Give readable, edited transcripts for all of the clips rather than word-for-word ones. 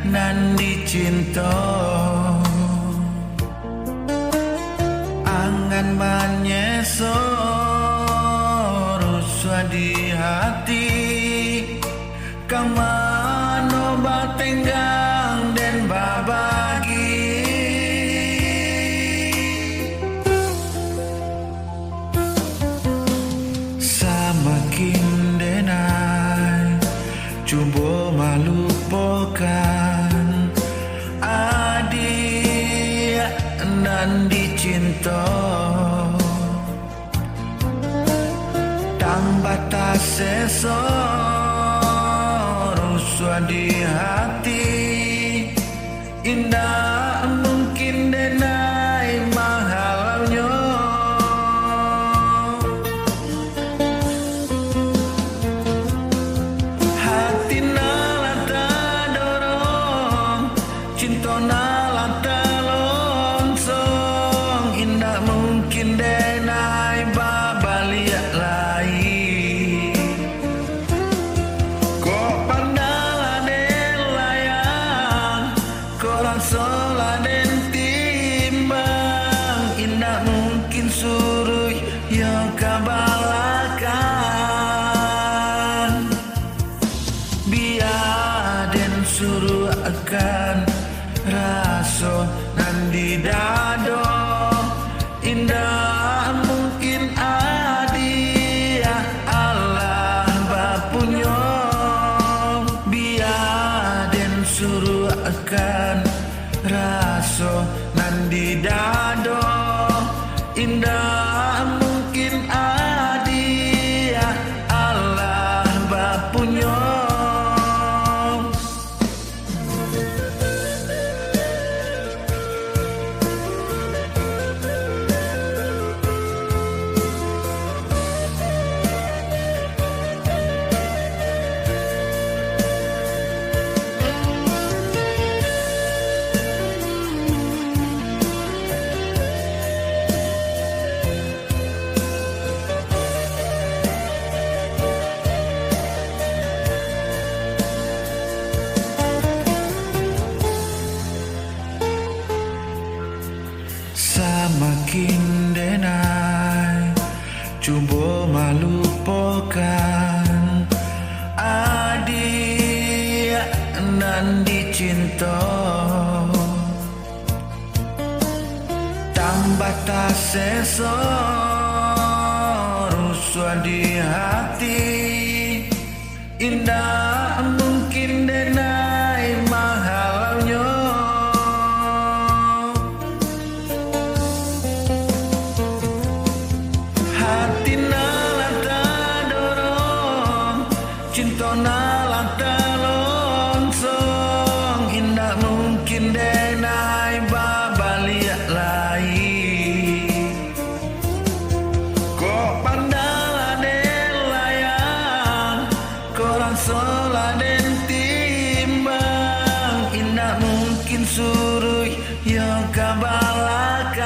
nan dicinta angan manyeso ruswa di hati kamano batenggang dan babagi samakin denai coba melupakan adik nan dicinta tambah tak seso ruswa di hati indah mungkin denai mahalnya hati nalata dorong cinta nalata longsong indah mungkin denai babaliak lai kok pandala den layang korang sola den timbang indah mungkin suruh yang kabalakan biar den suruh akan raso nan di dado indah mungkin adia Allah bapunyo biar den suruh akan raso nan di dado indah mungkin adia Allah bapunyo semakin denai coba melupakan adik nan dicinta tambah tak seso ruswa di hati indah mungkin denai mahalnya hati nalata dorong cinta nalata longsong indah mungkin denai babaliak lai kok pandala den layang korang sola den timbang indah mungkin suruh yang kabalakan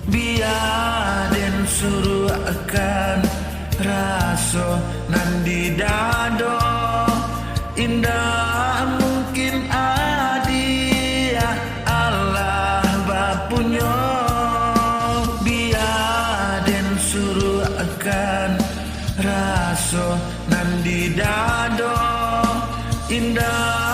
biar den suruh akan raso nan di dado indah mungkin adia Allah bapunyo biar den suruh akan raso nan di dado indah